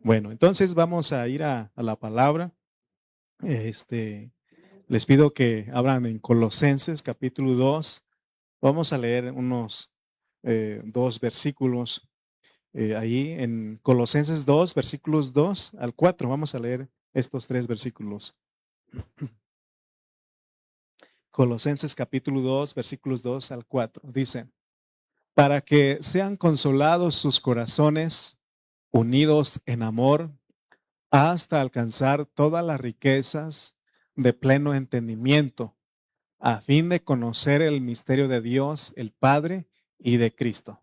Bueno, entonces vamos a ir a la palabra. Les pido que abran en Colosenses capítulo 2. Vamos a leer unos 2 versículos ahí en Colosenses 2, versículos 2 al 4. Vamos a leer estos 3 versículos. Colosenses capítulo 2, versículos 2 al 4. Dice, para que sean consolados sus corazones, unidos en amor, hasta alcanzar todas las riquezas de pleno entendimiento, a fin de conocer el misterio de Dios, el Padre, y de Cristo,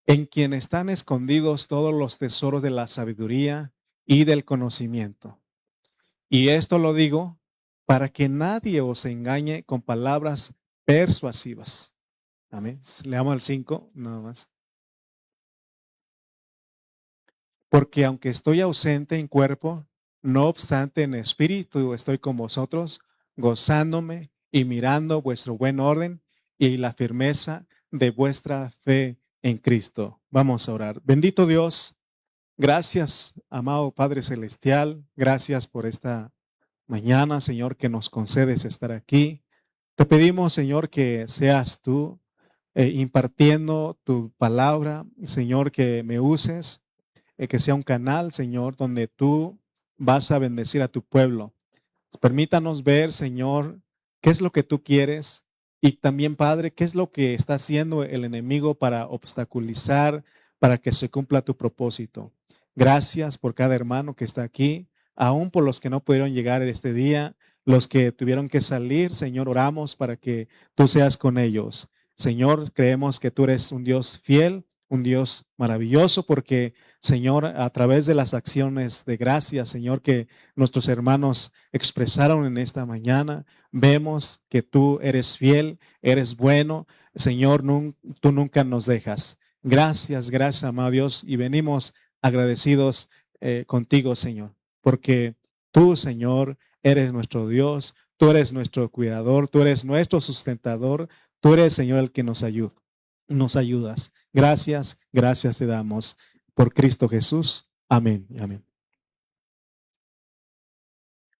en quien están escondidos todos los tesoros de la sabiduría y del conocimiento. Y esto lo digo para que nadie os engañe con palabras persuasivas. Amén. Leamos el 5, nada más. Porque aunque estoy ausente en cuerpo, no obstante en espíritu estoy con vosotros, gozándome y mirando vuestro buen orden y la firmeza de vuestra fe en Cristo. Vamos a orar. Bendito Dios, gracias, amado Padre Celestial, gracias por esta mañana, Señor, que nos concedes estar aquí. Te pedimos, Señor, que seas tú impartiendo tu palabra, Señor, que me uses, que sea un canal, Señor, donde tú vas a bendecir a tu pueblo. Permítanos ver, Señor, qué es lo que tú quieres y también, Padre, qué es lo que está haciendo el enemigo para obstaculizar, para que se cumpla tu propósito. Gracias por cada hermano que está aquí, aún por los que no pudieron llegar este día, los que tuvieron que salir, Señor, oramos para que tú seas con ellos. Señor, creemos que tú eres un Dios fiel, un Dios maravilloso, porque, Señor, a través de las acciones de gracia, Señor, que nuestros hermanos expresaron en esta mañana, vemos que tú eres fiel, eres bueno. Señor, tú nunca nos dejas. Gracias, gracias, amado Dios, y venimos agradecidos contigo, Señor, porque tú, Señor, eres nuestro Dios, tú eres nuestro cuidador, tú eres nuestro sustentador, tú eres, Señor, el que nos ayuda, nos ayudas. Gracias, gracias te damos por Cristo Jesús. Amén, amén.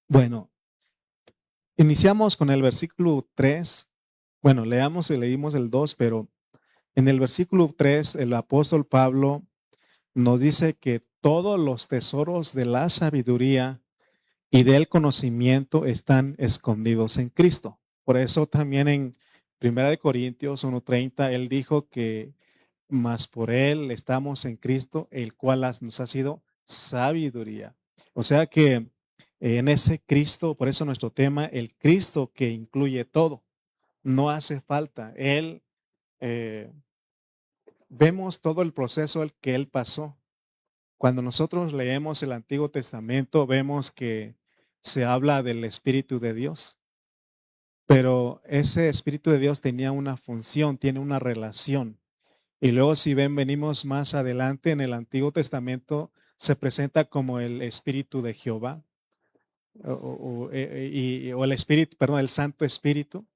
Bueno, iniciamos con el versículo 3. Bueno, leímos el 2, pero en el versículo 3 el apóstol Pablo nos dice que todos los tesoros de la sabiduría y del conocimiento están escondidos en Cristo. Por eso también en 1 Corintios 1:30 él dijo que más por él estamos en Cristo, el cual nos ha sido sabiduría. O sea que en ese Cristo, por eso nuestro tema, el Cristo que incluye todo, no hace falta. Eh, Vemos todo el proceso que él pasó. Cuando nosotros leemos el Antiguo Testamento, vemos que se habla del Espíritu de Dios, pero ese Espíritu de Dios tenía una función, tiene una relación. Y luego si venimos más adelante en el Antiguo Testamento, se presenta como el Espíritu de Jehová, o el Espíritu, perdón, el Santo Espíritu.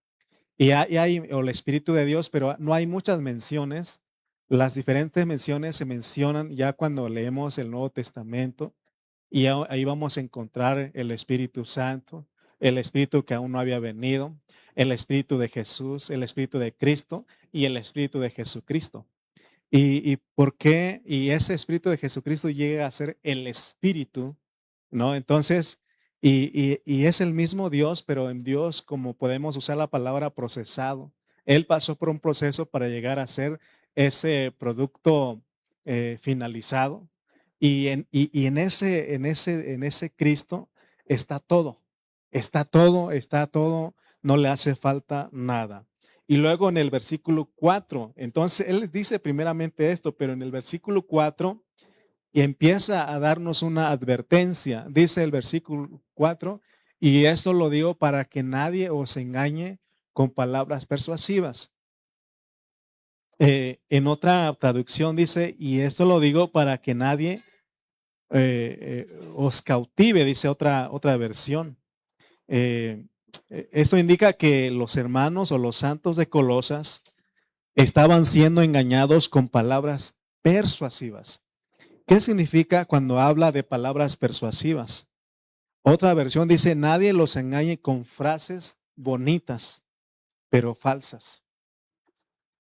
O el Espíritu de Dios, pero no hay muchas menciones. Las diferentes menciones se mencionan ya cuando leemos el Nuevo Testamento y ahí vamos a encontrar el Espíritu Santo, el Espíritu que aún no había venido, el Espíritu de Jesús, el Espíritu de Cristo y el Espíritu de Jesucristo. ¿Y por qué? Y ese Espíritu de Jesucristo llega a ser el Espíritu, ¿no? Entonces, y es el mismo Dios, pero en Dios, como podemos usar la palabra procesado, Él pasó por un proceso para llegar a ser ese producto finalizado. Y en ese Cristo está todo, no le hace falta nada. Y luego en el versículo 4, entonces él dice primeramente esto, pero en el versículo 4 y empieza a darnos una advertencia. Dice el versículo 4, y esto lo digo para que nadie os engañe con palabras persuasivas. En otra traducción dice, y esto lo digo para que nadie os cautive, dice otra versión. Esto indica que los hermanos o los santos de Colosas estaban siendo engañados con palabras persuasivas. ¿Qué significa cuando habla de palabras persuasivas? Otra versión dice, nadie los engañe con frases bonitas, pero falsas.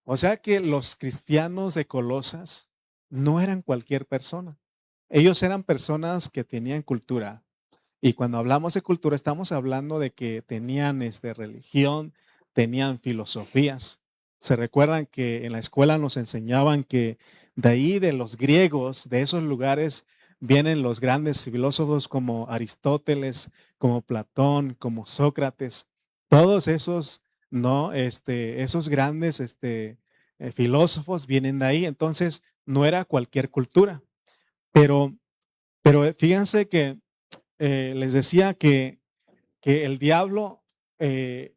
O sea que los cristianos de Colosas no eran cualquier persona. Ellos eran personas que tenían cultura. Y cuando hablamos de cultura, estamos hablando de que tenían religión, tenían filosofías. Se recuerdan que en la escuela nos enseñaban que de ahí, de los griegos, de esos lugares, vienen los grandes filósofos como Aristóteles, como Platón, como Sócrates. Todos esos, ¿no? Esos grandes filósofos vienen de ahí. Entonces, no era cualquier cultura. Pero, pero fíjense que les decía que el diablo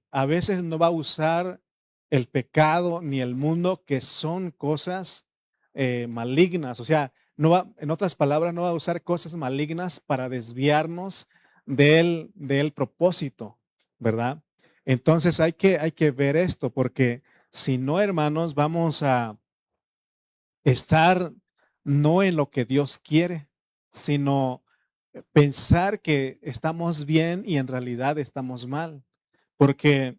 a veces no va a usar el pecado ni el mundo, que son cosas malignas. O sea, no va, en otras palabras, no va a usar cosas malignas para desviarnos del propósito, ¿verdad? Entonces hay que ver esto, porque si no, hermanos, vamos a estar no en lo que Dios quiere, sino pensar que estamos bien y en realidad estamos mal. Porque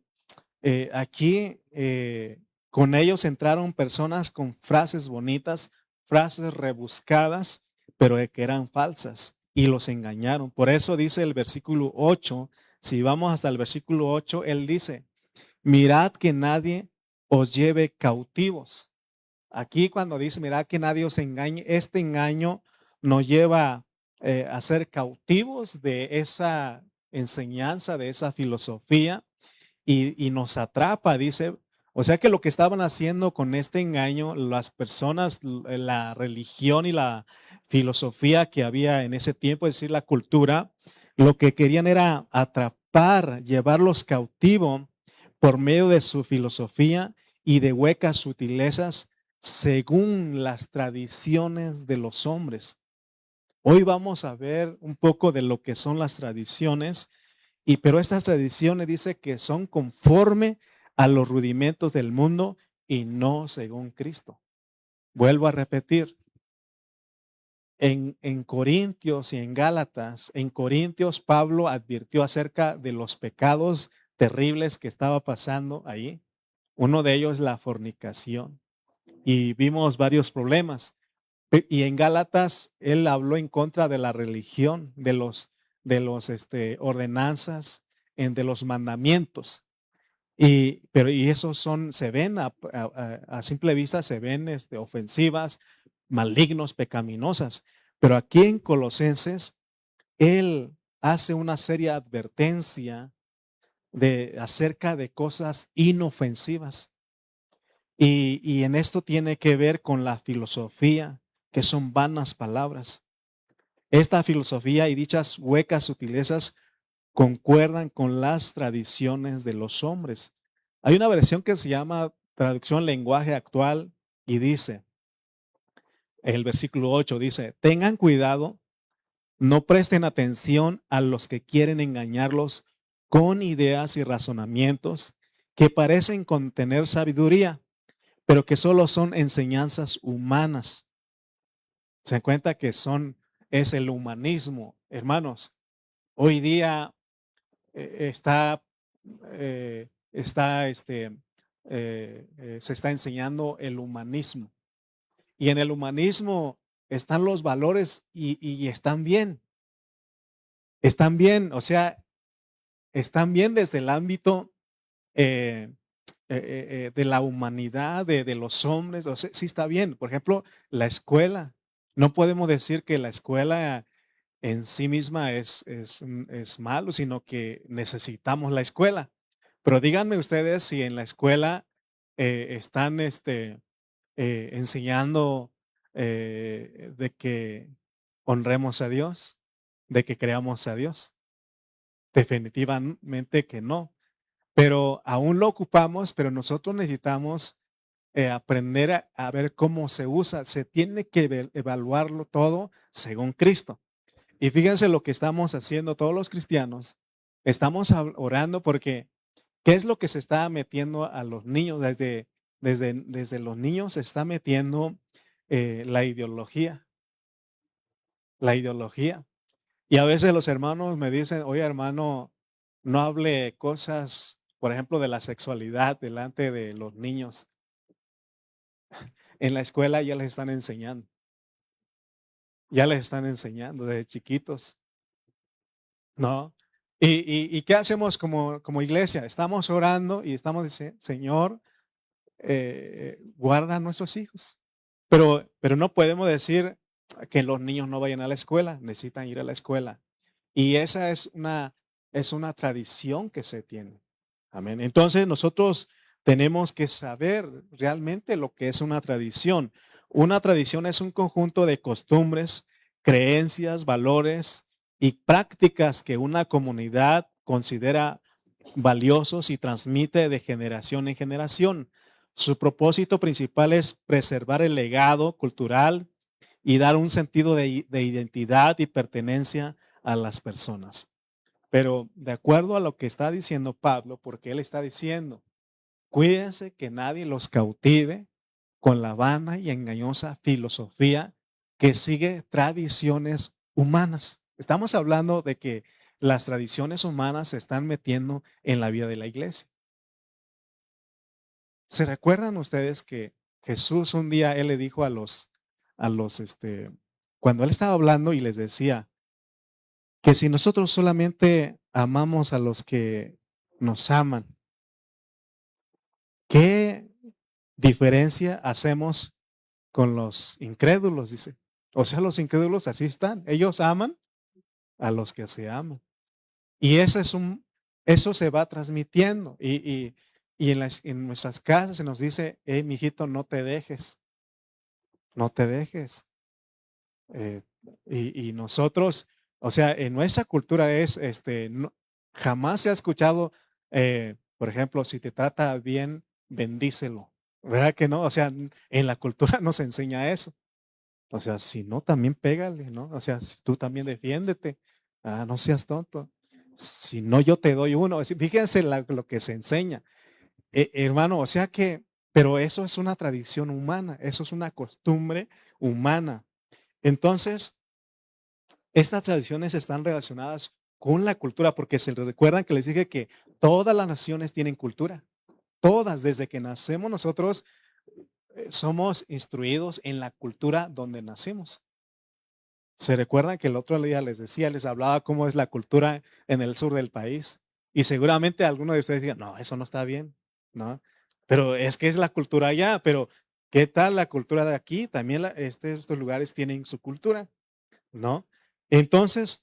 aquí con ellos entraron personas con frases bonitas, frases rebuscadas, pero que eran falsas y los engañaron. Por eso dice el versículo 8, si vamos hasta el versículo 8, él dice, mirad que nadie os lleve cautivos. Aquí cuando dice, mirad que nadie os engañe, este engaño nos lleva a ser cautivos de esa enseñanza, de esa filosofía y nos atrapa, dice. O sea que lo que estaban haciendo con este engaño, las personas, la religión y la filosofía que había en ese tiempo, es decir, la cultura, lo que querían era atrapar, llevarlos cautivos por medio de su filosofía y de huecas sutilezas según las tradiciones de los hombres. Hoy vamos a ver un poco de lo que son las tradiciones, pero estas tradiciones dice que son conforme a los rudimentos del mundo y no según Cristo. Vuelvo a repetir, en Corintios y en Gálatas, en Corintios Pablo advirtió acerca de los pecados terribles que estaba pasando ahí. Uno de ellos es la fornicación y vimos varios problemas. Y en Gálatas él habló en contra de la religión, de los ordenanzas, de los mandamientos. Y esos se ven a simple vista, se ven ofensivas, malignos, pecaminosas. Pero aquí en Colosenses, él hace una seria advertencia acerca de cosas inofensivas. Y en esto tiene que ver con la filosofía, que son vanas palabras. Esta filosofía y dichas huecas sutilezas concuerdan con las tradiciones de los hombres. Hay una versión que se llama traducción lenguaje actual y dice, el versículo 8 dice, tengan cuidado, no presten atención a los que quieren engañarlos con ideas y razonamientos que parecen contener sabiduría, pero que solo son enseñanzas humanas. Se dan cuenta que es el humanismo, hermanos. Hoy día está, se está enseñando el humanismo. Y en el humanismo están los valores y están bien. Están bien, o sea, están bien desde el ámbito de la humanidad, de los hombres. O sea, sí está bien. Por ejemplo, la escuela. No podemos decir que la escuela en sí misma es malo, sino que necesitamos la escuela. Pero díganme ustedes si en la escuela están enseñando de que honremos a Dios, de que creamos a Dios. Definitivamente que no. Pero aún lo ocupamos, pero nosotros necesitamos aprender a ver cómo se usa. Se tiene que evaluarlo todo según Cristo. Y fíjense lo que estamos haciendo todos los cristianos. Estamos orando porque, ¿qué es lo que se está metiendo a los niños? Desde los niños se está metiendo la ideología. la ideología. Y a veces los hermanos me dicen, oye hermano, no hable cosas, por ejemplo, de la sexualidad delante de los niños. En la escuela ya les están enseñando desde chiquitos, ¿no? ¿Y qué hacemos como iglesia? Estamos orando y estamos diciendo, Señor, guarda a nuestros hijos. Pero no podemos decir que los niños no vayan a la escuela, necesitan ir a la escuela. Y esa es una tradición que se tiene. Amén. Entonces nosotros tenemos que saber realmente lo que es una tradición. Una tradición es un conjunto de costumbres, creencias, valores y prácticas que una comunidad considera valiosos y transmite de generación en generación. Su propósito principal es preservar el legado cultural y dar un sentido de identidad y pertenencia a las personas. Pero de acuerdo a lo que está diciendo Pablo, porque él está diciendo, cuídense que nadie los cautive con la vana y engañosa filosofía que sigue tradiciones humanas. Estamos hablando de que las tradiciones humanas se están metiendo en la vida de la iglesia. ¿Se recuerdan ustedes que Jesús un día él le dijo cuando él estaba hablando y les decía que si nosotros solamente amamos a los que nos aman, ¿qué diferencia hacemos con los incrédulos? Dice. O sea, los incrédulos así están. Ellos aman a los que se aman. Y eso se va transmitiendo. Y en nuestras casas se nos dice, hey, mijito, no te dejes, no te dejes. Eh, y nosotros, o sea, en nuestra cultura jamás se ha escuchado, por ejemplo, si te trata bien, bendícelo. ¿Verdad que no? O sea, en la cultura nos enseña eso. O sea, si no, también pégale, ¿no? O sea, si tú también defiéndete. Ah, no seas tonto. Si no, yo te doy uno. Fíjense lo que se enseña. Hermano, o sea que, pero eso es una tradición humana, eso es una costumbre humana. Entonces, estas tradiciones están relacionadas con la cultura, porque se recuerdan que les dije que todas las naciones tienen cultura. Todas, desde que nacemos nosotros somos instruidos en la cultura donde nacimos. Se recuerdan que el otro día les decía, les hablaba cómo es la cultura en el sur del país. Y seguramente alguno de ustedes diga, no, eso no está bien, ¿no? Pero es que es la cultura allá, pero ¿qué tal la cultura de aquí? También estos lugares tienen su cultura, ¿no? Entonces,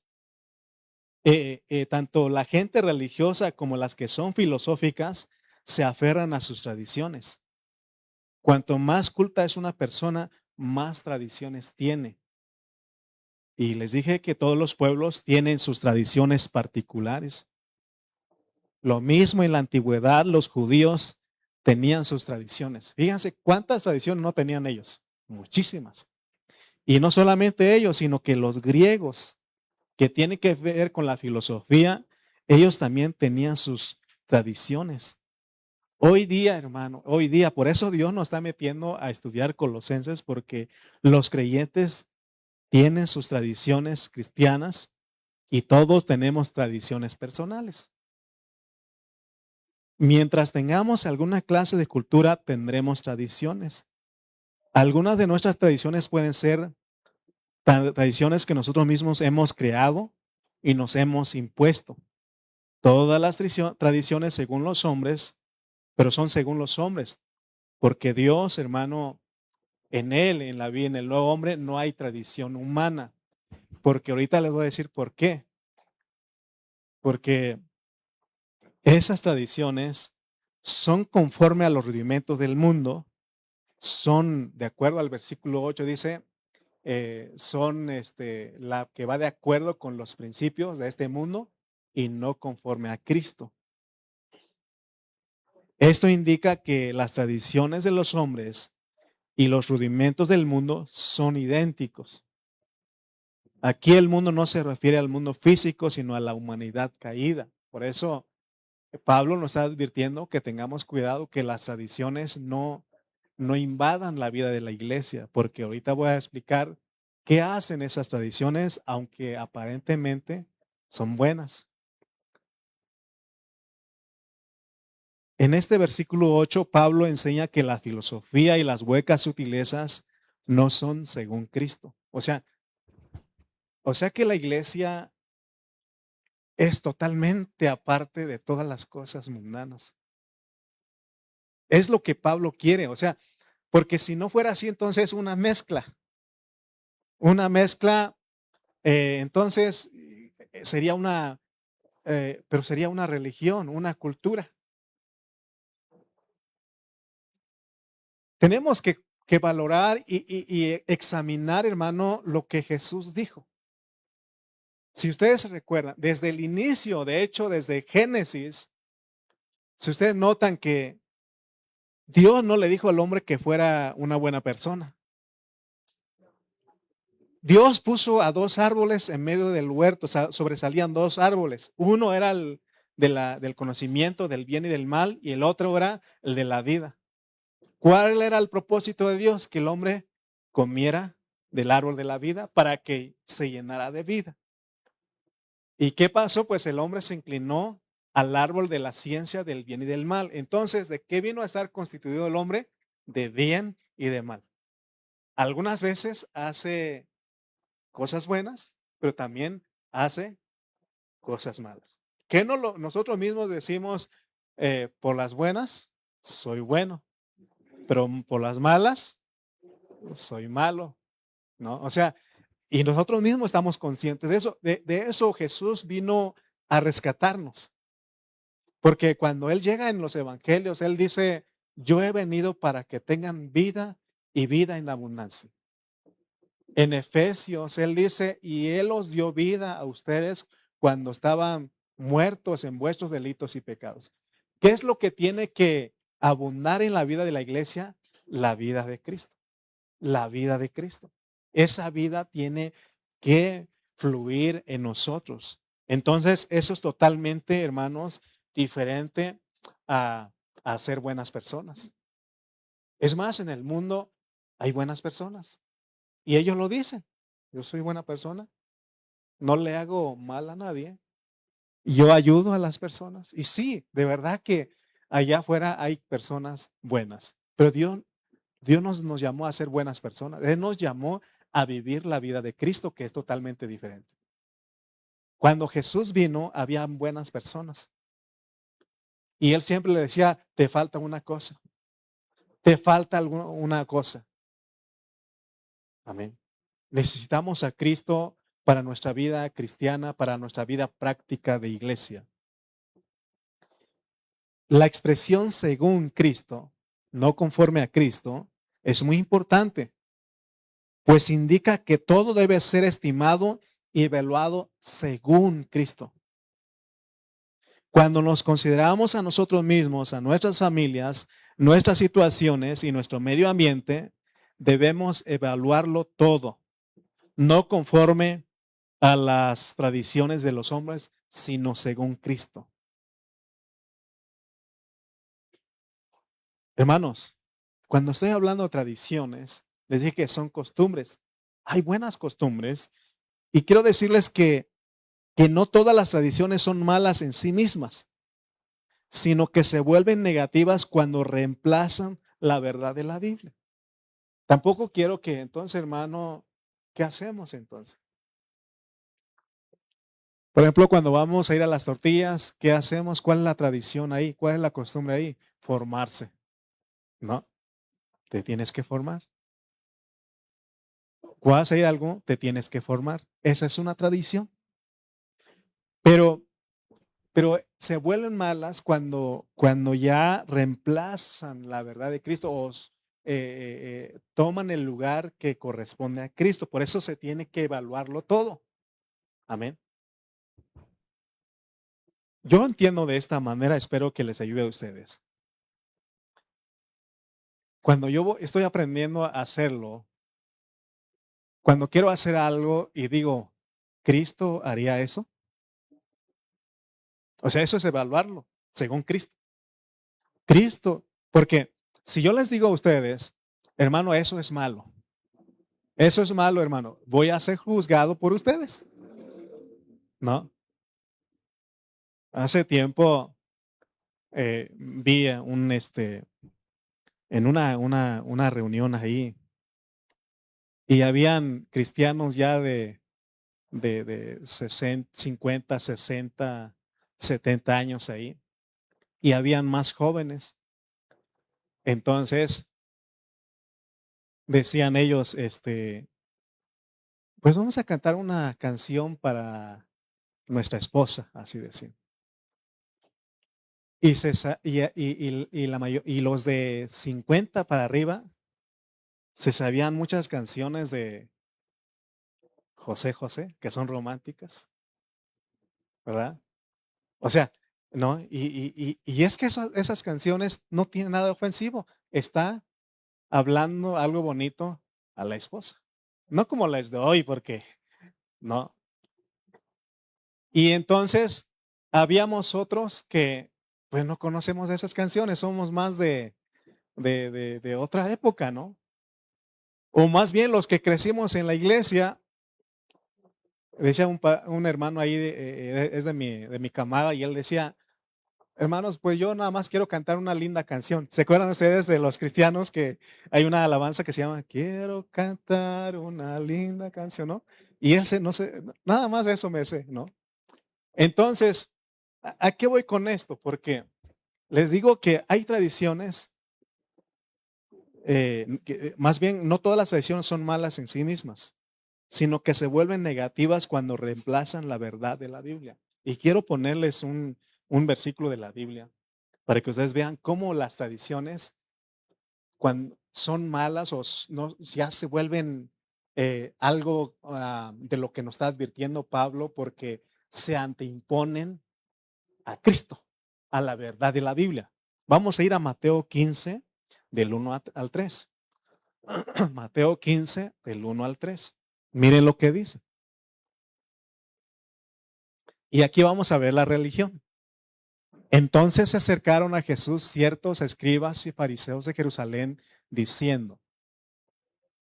tanto la gente religiosa como las que son filosóficas se aferran a sus tradiciones. Cuanto más culta es una persona, más tradiciones tiene. Y les dije que todos los pueblos tienen sus tradiciones particulares. Lo mismo en la antigüedad, los judíos tenían sus tradiciones. Fíjense cuántas tradiciones no tenían ellos. Muchísimas. Y no solamente ellos, sino que los griegos, que tienen que ver con la filosofía, ellos también tenían sus tradiciones. Hoy día, hermano, hoy día, por eso Dios nos está metiendo a estudiar Colosenses, porque los creyentes tienen sus tradiciones cristianas y todos tenemos tradiciones personales. Mientras tengamos alguna clase de cultura, tendremos tradiciones. Algunas de nuestras tradiciones pueden ser tradiciones que nosotros mismos hemos creado y nos hemos impuesto. Todas las tradiciones según los hombres, pero son según los hombres, porque Dios, hermano, en él, en la vida, en el nuevo hombre, no hay tradición humana. Porque ahorita les voy a decir por qué. Porque esas tradiciones son conforme a los rudimentos del mundo, son, de acuerdo al versículo 8, dice, son la que va de acuerdo con los principios de este mundo y no conforme a Cristo. Esto indica que las tradiciones de los hombres y los rudimentos del mundo son idénticos. Aquí el mundo no se refiere al mundo físico, sino a la humanidad caída. Por eso Pablo nos está advirtiendo que tengamos cuidado que las tradiciones no invadan la vida de la iglesia, porque ahorita voy a explicar ¿Qué hacen esas tradiciones, aunque aparentemente son buenas? En este versículo 8, Pablo enseña que la filosofía y las huecas sutilezas no son según Cristo. O sea que la iglesia es totalmente aparte de todas las cosas mundanas. Es lo que Pablo quiere, porque si no fuera así, entonces una mezcla, entonces sería pero sería una religión, una cultura. Tenemos que valorar y examinar, hermano, lo que Jesús dijo. Si ustedes se recuerdan, desde el inicio, de hecho, desde Génesis, si ustedes notan que Dios no le dijo al hombre que fuera una buena persona. Dios puso a dos árboles en medio del huerto, sobresalían dos árboles. Uno era el del conocimiento del bien y del mal, y el otro era el de la vida. ¿Cuál era el propósito de Dios? Que el hombre comiera del árbol de la vida para que se llenara de vida. ¿Y qué pasó? Pues el hombre se inclinó al árbol de la ciencia del bien y del mal. Entonces, ¿de qué vino a estar constituido el hombre? De bien y de mal. Algunas veces hace cosas buenas, pero también hace cosas malas. ¿Qué nosotros mismos decimos por las buenas? Soy bueno, pero por las malas, soy malo, ¿no? Y nosotros mismos estamos conscientes de eso. De eso Jesús vino a rescatarnos. Porque cuando Él llega en los evangelios, Él dice, yo he venido para que tengan vida y vida en abundancia. En Efesios, Él dice, y Él os dio vida a ustedes cuando estaban muertos en vuestros delitos y pecados. ¿Qué es lo que tiene que abundar en la vida de la iglesia? La vida de Cristo. La vida de Cristo. Esa vida tiene que fluir en nosotros. Entonces, eso es totalmente, hermanos, diferente a, a ser buenas personas. Es más, en el mundo hay buenas personas y ellos lo dicen. Yo soy buena persona, no le hago mal a nadie, yo ayudo a las personas. Y sí, de verdad que allá afuera hay personas buenas, pero Dios nos llamó a ser buenas personas. Él nos llamó a vivir la vida de Cristo, que es totalmente diferente. Cuando Jesús vino, había buenas personas. Y Él siempre le decía, te falta una cosa, te falta una cosa. Amén. Necesitamos a Cristo para nuestra vida cristiana, para nuestra vida práctica de iglesia. La expresión según Cristo, no conforme a Cristo, es muy importante, pues indica que todo debe ser estimado y evaluado según Cristo. Cuando nos consideramos a nosotros mismos, a nuestras familias, nuestras situaciones y nuestro medio ambiente, debemos evaluarlo todo, no conforme a las tradiciones de los hombres, sino según Cristo. Hermanos, cuando estoy hablando de tradiciones, les dije que son costumbres. Hay buenas costumbres y quiero decirles que no todas las tradiciones son malas en sí mismas, sino que se vuelven negativas cuando reemplazan la verdad de la Biblia. Tampoco quiero que entonces, hermano, ¿qué hacemos entonces? Por ejemplo, cuando vamos a ir a las tortillas, ¿qué hacemos? ¿Cuál es la tradición ahí? ¿Cuál es la costumbre ahí? Formarse, ¿no? Te tienes que formar. ¿Vas a ir a algo? Te tienes que formar. Esa es una tradición. Pero, pero se vuelven malas cuando ya reemplazan la verdad de Cristo o toman el lugar que corresponde a Cristo. Por eso se tiene que evaluarlo todo. Amén. Yo entiendo de esta manera, espero que les ayude a ustedes. Cuando yo estoy aprendiendo a hacerlo, cuando quiero hacer algo y digo, ¿Cristo haría eso? O sea, eso es evaluarlo según Cristo. Cristo, porque si yo les digo a ustedes, hermano, eso es malo, Eso es malo, hermano. Voy a ser juzgado por ustedes, ¿no? Hace tiempo vi en una reunión ahí y habían cristianos ya de 60, 50, 60, 70 años ahí y habían más jóvenes. Entonces decían ellos, pues vamos a cantar una canción para nuestra esposa, así decían. Y, y los de 50 para arriba se sabían muchas canciones de José José, que son románticas, ¿verdad? O sea, ¿no? Y es que esas canciones no tienen nada ofensivo. Está hablando algo bonito a la esposa. No como las de hoy, porque no. Y entonces habíamos otros que, pues no conocemos de esas canciones, somos más de otra época, ¿no? O más bien los que crecimos en la iglesia, decía un hermano ahí, es de mi camada, y él decía, hermanos, pues yo nada más quiero cantar una linda canción. ¿Se acuerdan ustedes de los cristianos que hay una alabanza que se llama Quiero cantar una linda canción, ¿no? Y él no sé, nada más de eso me sé, ¿no? Entonces, ¿a qué voy con esto? Porque les digo que hay tradiciones, más bien no todas las tradiciones son malas en sí mismas, sino que se vuelven negativas cuando reemplazan la verdad de la Biblia. Y quiero ponerles un versículo de la Biblia para que ustedes vean cómo las tradiciones, cuando son malas o no, ya se vuelven algo de lo que nos está advirtiendo Pablo, porque se anteimponen a Cristo, a la verdad de la Biblia. Vamos a ir a Mateo 15, del 1 al 3. Mateo 15, del 1 al 3. Miren lo que dice. Y aquí vamos a ver la religión. Entonces se acercaron a Jesús ciertos escribas y fariseos de Jerusalén, diciendo,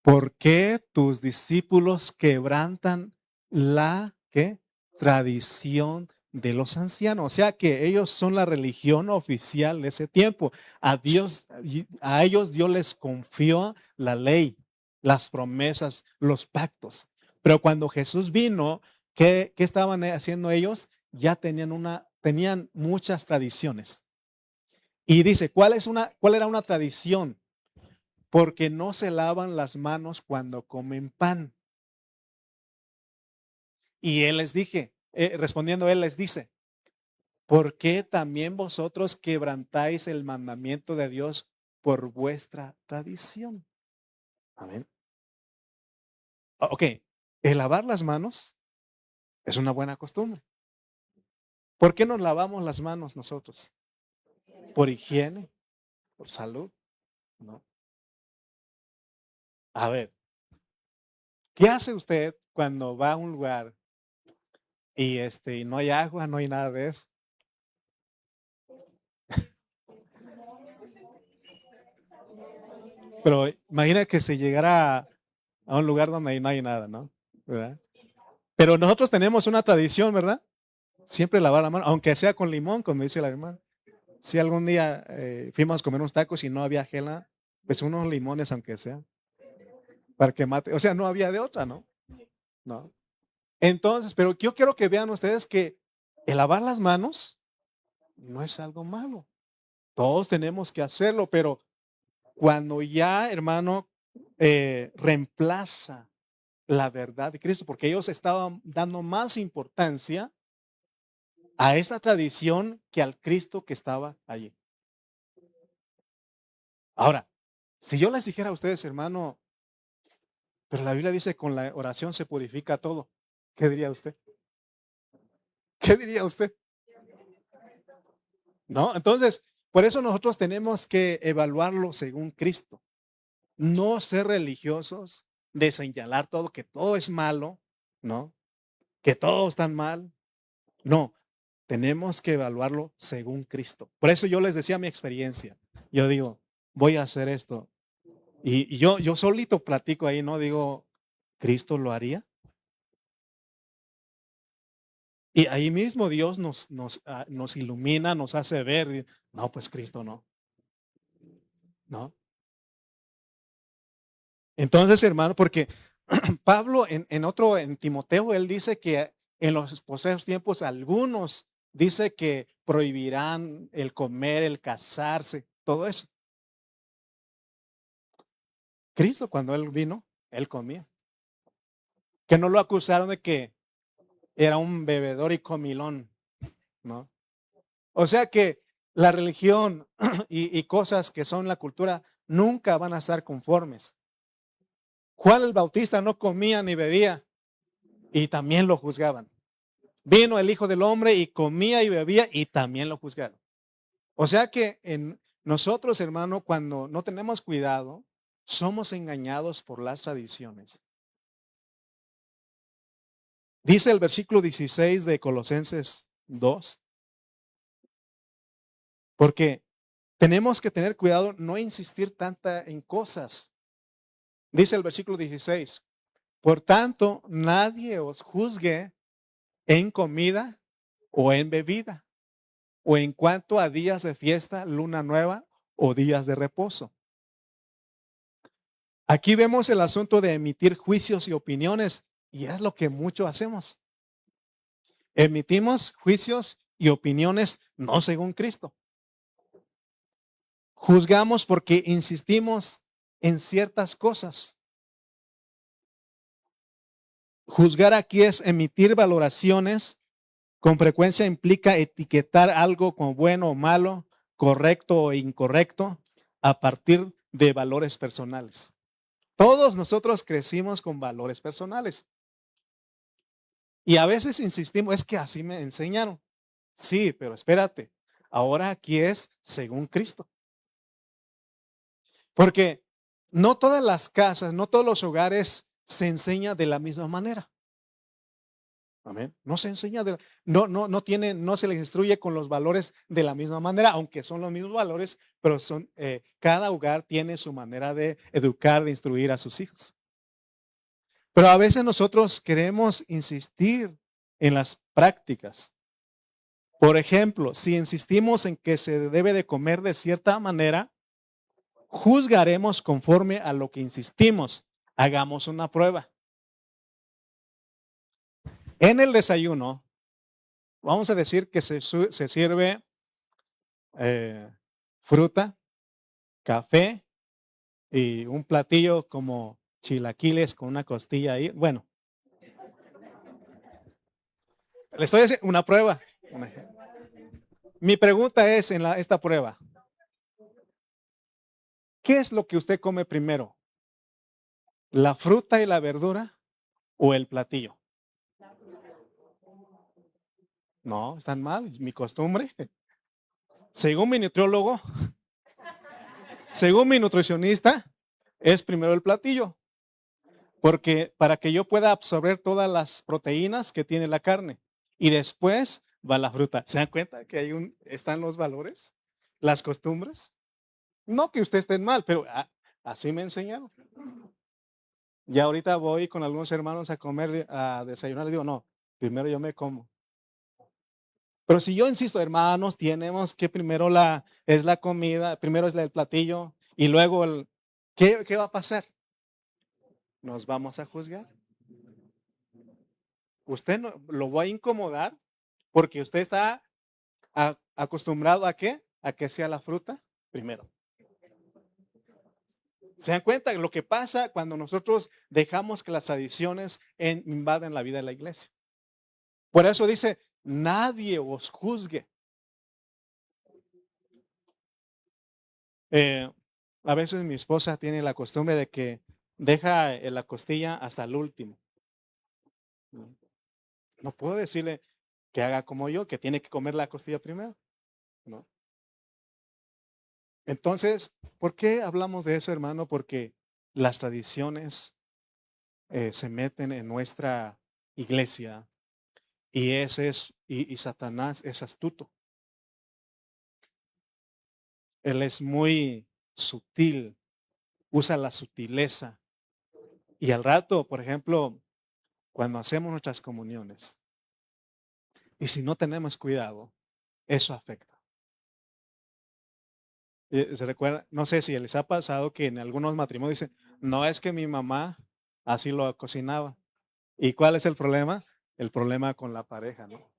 ¿por qué tus discípulos quebrantan la ¿qué? Tradición de los ancianos? O sea que ellos son la religión oficial de ese tiempo. A ellos Dios les confió la ley, las promesas, los pactos. Pero cuando Jesús vino, ¿qué estaban haciendo ellos? Ya tenían muchas tradiciones. Y dice, ¿cuál era una tradición? Porque no se lavan las manos cuando comen pan. Y él les respondiendo él les dice, ¿por qué también vosotros quebrantáis el mandamiento de Dios por vuestra tradición? Amén. Ok, el lavar las manos es una buena costumbre. ¿Por qué nos lavamos las manos nosotros? ¿Por higiene? ¿Por salud? No. A ver, ¿qué hace usted cuando va a un lugar y no hay agua, no hay nada de eso? Pero imagina que se llegara a un lugar donde no hay nada, ¿no? ¿Verdad? Pero nosotros tenemos una tradición, ¿verdad? Siempre lavar la mano, aunque sea con limón, como dice la hermana. Si algún día fuimos a comer unos tacos y no había gela, pues unos limones, aunque sea, para que mate. O sea, no había de otra, ¿no? No. Entonces, pero yo quiero que vean ustedes que el lavar las manos no es algo malo. Todos tenemos que hacerlo, pero cuando ya, hermano, reemplaza la verdad de Cristo, porque ellos estaban dando más importancia a esa tradición que al Cristo que estaba allí. Ahora, si yo les dijera a ustedes, hermano, pero la Biblia dice con la oración se purifica todo, ¿qué diría usted? ¿Qué diría usted? ¿No? Entonces, por eso nosotros tenemos que evaluarlo según Cristo. No ser religiosos, de señalar todo, que todo es malo, ¿no? Que todo está mal. No, tenemos que evaluarlo según Cristo. Por eso yo les decía mi experiencia. Yo digo, voy a hacer esto. Y yo solito platico ahí, ¿no? Digo, ¿Cristo lo haría? Y ahí mismo Dios nos ilumina, nos hace ver, no, pues Cristo no, ¿no? Entonces, hermano, porque Pablo en Timoteo, él dice que en los posteriores tiempos algunos dice que prohibirán el comer, el casarse, todo eso. Cristo cuando él vino, él comía. Que no lo acusaron de que era un bebedor y comilón, ¿no? O sea que la religión y cosas que son la cultura nunca van a estar conformes. Juan el Bautista no comía ni bebía y también lo juzgaban. Vino el Hijo del Hombre y comía y bebía y también lo juzgaron. O sea que en nosotros, hermano, cuando no tenemos cuidado, somos engañados por las tradiciones. Dice el versículo 16 de Colosenses 2, porque tenemos que tener cuidado, no insistir tanta en cosas. Dice el versículo 16, por tanto, nadie os juzgue en comida o en bebida, o en cuanto a días de fiesta, luna nueva o días de reposo. Aquí vemos el asunto de emitir juicios y opiniones, y es lo que mucho hacemos. Emitimos juicios y opiniones no según Cristo. Juzgamos porque insistimos en ciertas cosas. Juzgar aquí es emitir valoraciones. Con frecuencia implica etiquetar algo como bueno o malo, correcto o incorrecto, a partir de valores personales. Todos nosotros crecimos con valores personales. Y a veces insistimos, es que así me enseñaron. Sí, pero espérate. Ahora aquí es según Cristo. Porque no todas las casas, no todos los hogares se enseña de la misma manera. Amén. No se enseña no se les instruye con los valores de la misma manera, aunque son los mismos valores, pero cada hogar tiene su manera de educar, de instruir a sus hijos. Pero a veces nosotros queremos insistir en las prácticas. Por ejemplo, si insistimos en que se debe de comer de cierta manera, juzgaremos conforme a lo que insistimos. Hagamos una prueba. En el desayuno, vamos a decir que se sirve eh, fruta, café y un platillo como chilaquiles con una costilla ahí. Bueno, le estoy haciendo una prueba. Mi pregunta es en esta prueba, ¿qué es lo que usted come primero? ¿La fruta y la verdura o el platillo? No, están mal, mi costumbre. Según mi nutriólogo, según mi nutricionista, es primero el platillo, porque para que yo pueda absorber todas las proteínas que tiene la carne y después va la fruta. ¿Se dan cuenta que están los valores, las costumbres? No que usted esté mal, pero así me enseñaron. Ya ahorita voy con algunos hermanos a comer, a desayunar, les digo, no, primero yo me como. Pero si yo insisto, hermanos, tenemos que primero es la comida, primero es el platillo y luego ¿qué va a pasar? Nos vamos a juzgar. Usted no, lo va a incomodar porque usted está acostumbrado ¿a qué? A que sea la fruta primero. ¿Se dan cuenta de lo que pasa cuando nosotros dejamos que las tradiciones invaden la vida de la iglesia? Por eso dice, nadie os juzgue. Eh, a veces mi esposa tiene la costumbre de que deja la costilla hasta el último. No puedo decirle que haga como yo, que tiene que comer la costilla primero. ¿No? Entonces, ¿por qué hablamos de eso, hermano? Porque las tradiciones se meten en nuestra iglesia y Satanás es astuto. Él es muy sutil, usa la sutileza Y al rato, por ejemplo, cuando hacemos nuestras comuniones, y si no tenemos cuidado, eso afecta. Se recuerda, no sé si les ha pasado que en algunos matrimonios dicen, no es que mi mamá así lo cocinaba. ¿Y cuál es el problema? El problema con la pareja, ¿no?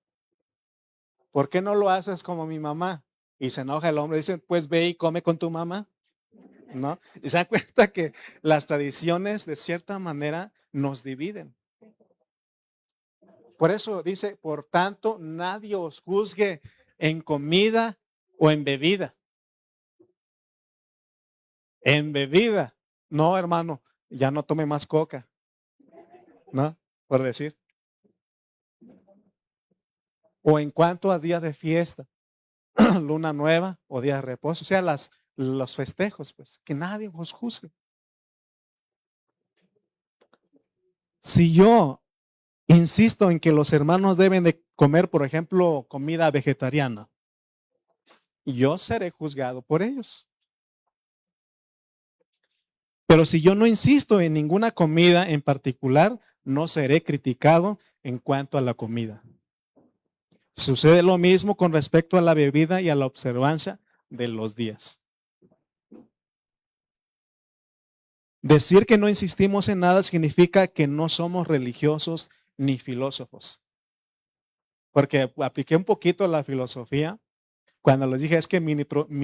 ¿Por qué no lo haces como mi mamá? Y se enoja el hombre, dice, pues ve y come con tu mamá, ¿no? Y se dan cuenta que las tradiciones de cierta manera nos dividen. Por eso dice, por tanto, nadie os juzgue en comida o en bebida. En bebida. No, hermano, ya no tome más coca, ¿no? Por decir. O en cuanto a días de fiesta, luna nueva o día de reposo, o sea, los festejos, pues, que nadie os juzgue. Si yo insisto en que los hermanos deben de comer, por ejemplo, comida vegetariana, yo seré juzgado por ellos. Pero si yo no insisto en ninguna comida en particular, no seré criticado en cuanto a la comida. Sucede lo mismo con respecto a la bebida y a la observancia de los días. Decir que no insistimos en nada significa que no somos religiosos ni filósofos. Porque apliqué un poquito la filosofía cuando les dije es que mi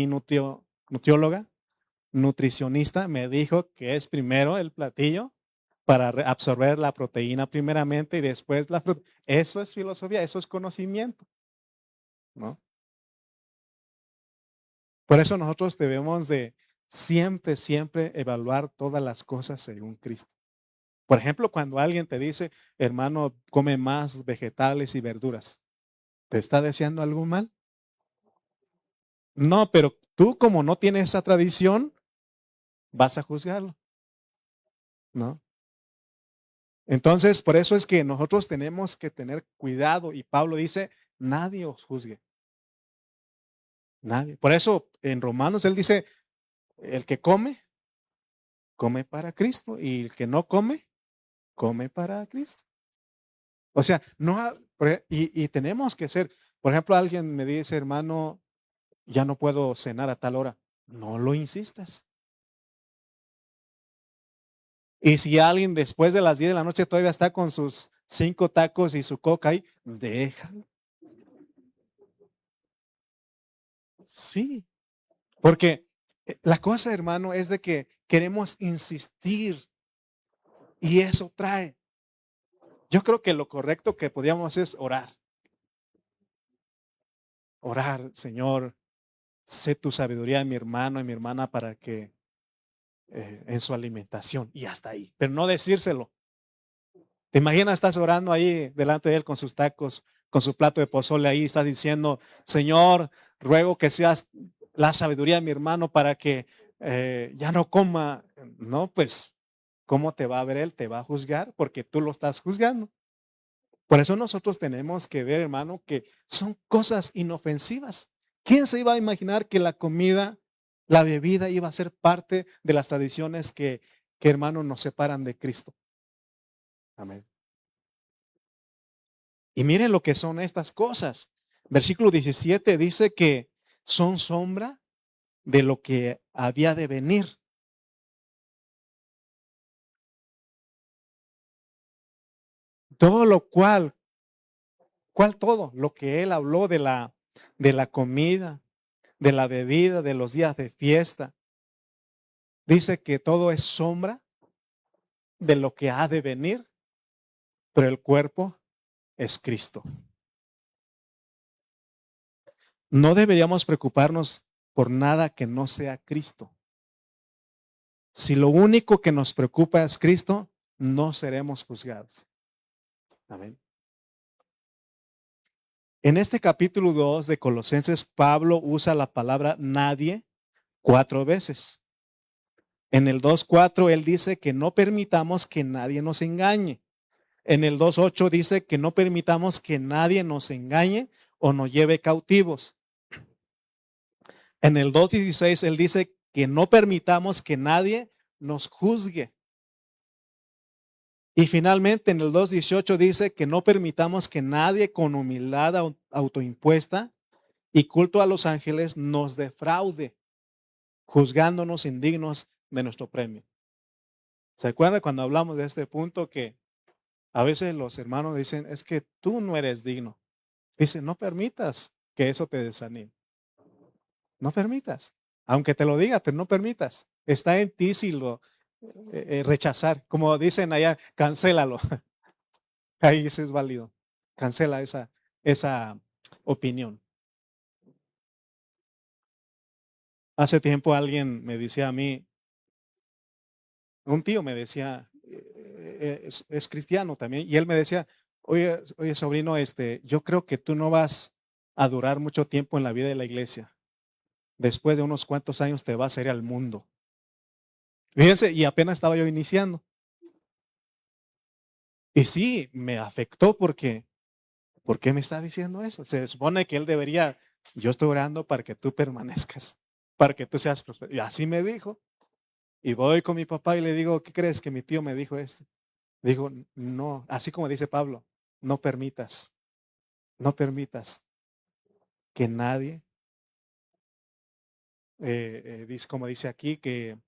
nutrióloga, nutricionista, me dijo que es primero el platillo para absorber la proteína primeramente y después la fruta. Eso es filosofía, eso es conocimiento, ¿no? Por eso nosotros debemos de siempre, siempre evaluar todas las cosas según Cristo. Por ejemplo, cuando alguien te dice, hermano, come más vegetales y verduras, ¿te está deseando algún mal? No, pero tú como no tienes esa tradición, vas a juzgarlo, ¿no? Entonces, por eso es que nosotros tenemos que tener cuidado y Pablo dice, nadie os juzgue, nadie. Por eso en Romanos él dice, el que come, come para Cristo y el que no come, come para Cristo. O sea, no, y tenemos que ser, por ejemplo, alguien me dice, hermano, ya no puedo cenar a tal hora. No lo insistas. Y si alguien después de las 10 de la noche todavía está con sus 5 tacos y su coca ahí, déjalo. Sí, porque la cosa, hermano, es de que queremos insistir y eso trae. Yo creo que lo correcto que podríamos es orar. Orar, Señor, sé tu sabiduría en mi hermano y mi hermana para que en su alimentación y hasta ahí, pero no decírselo. ¿Te imaginas? Estás orando ahí delante de él con sus tacos, con su plato de pozole ahí, estás diciendo, Señor, ruego que seas la sabiduría de mi hermano para que ya no coma. No, pues, ¿cómo te va a ver él? Te va a juzgar porque tú lo estás juzgando. Por eso nosotros tenemos que ver, hermano, que son cosas inofensivas. ¿Quién se iba a imaginar que la comida, la bebida iba a ser parte de las tradiciones que hermano, nos separan de Cristo? Amén. Y miren lo que son estas cosas. Versículo 17 dice que son sombra de lo que había de venir. Todo lo ¿cuál todo? Lo que él habló de la comida, de la bebida, de los días de fiesta. Dice que todo es sombra de lo que ha de venir, pero el cuerpo es Cristo. No deberíamos preocuparnos por nada que no sea Cristo. Si lo único que nos preocupa es Cristo, no seremos juzgados. Amén. En este capítulo 2 de Colosenses, Pablo usa la palabra nadie 4 veces. En el 2:4 él dice que no permitamos que nadie nos engañe. En el 2:8 dice que no permitamos que nadie nos engañe o nos lleve cautivos. En el 2:16 él dice que no permitamos que nadie nos juzgue. Y finalmente en el 2:18 dice que no permitamos que nadie con humildad autoimpuesta y culto a los ángeles nos defraude, juzgándonos indignos de nuestro premio. ¿Se acuerda cuando hablamos de este punto que a veces los hermanos dicen, es que tú no eres digno? Dice, no permitas que eso te desanime. No permitas. Aunque te lo diga, pero no permitas. Está en ti si lo rechazar. Como dicen allá, cancélalo. Ahí sí es válido. Cancela esa opinión. Hace tiempo alguien me decía a mí, un tío me decía, es cristiano también, y él me decía, oye, sobrino, yo creo que tú no vas a durar mucho tiempo en la vida de la iglesia. Después de unos cuantos años te vas a ir al mundo. Fíjense, y apenas estaba yo iniciando. Y sí, me afectó porque, ¿por qué me está diciendo eso? Se supone que él debería, yo estoy orando para que tú permanezcas, para que tú seas próspero. Y así me dijo. Y voy con mi papá y le digo, ¿qué crees que mi tío me dijo esto? Digo, no, así como dice Pablo, no permitas que nadie, dice, como dice aquí, que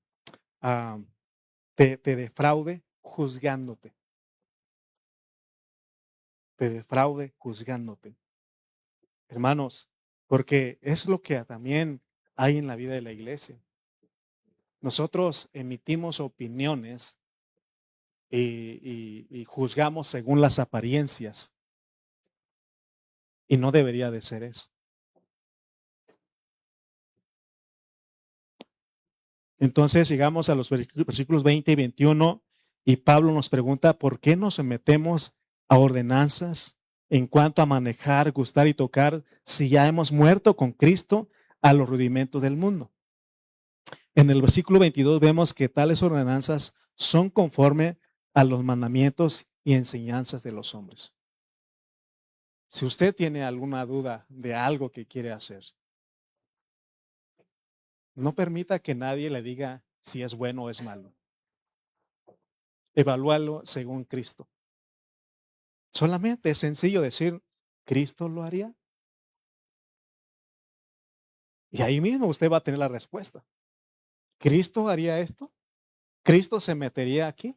ah, te defraude juzgándote, te defraude juzgándote. Hermanos, porque es lo que también hay en la vida de la iglesia. Nosotros emitimos opiniones y juzgamos según las apariencias y no debería de ser eso. Entonces llegamos a los versículos 20 y 21 y Pablo nos pregunta, ¿por qué nos sometemos a ordenanzas en cuanto a manejar, gustar y tocar si ya hemos muerto con Cristo a los rudimentos del mundo? En el versículo 22 vemos que tales ordenanzas son conforme a los mandamientos y enseñanzas de los hombres. Si usted tiene alguna duda de algo que quiere hacer, no permita que nadie le diga si es bueno o es malo. Evalúalo según Cristo. Solamente es sencillo decir, ¿Cristo lo haría? Y ahí mismo usted va a tener la respuesta. ¿Cristo haría esto? ¿Cristo se metería aquí?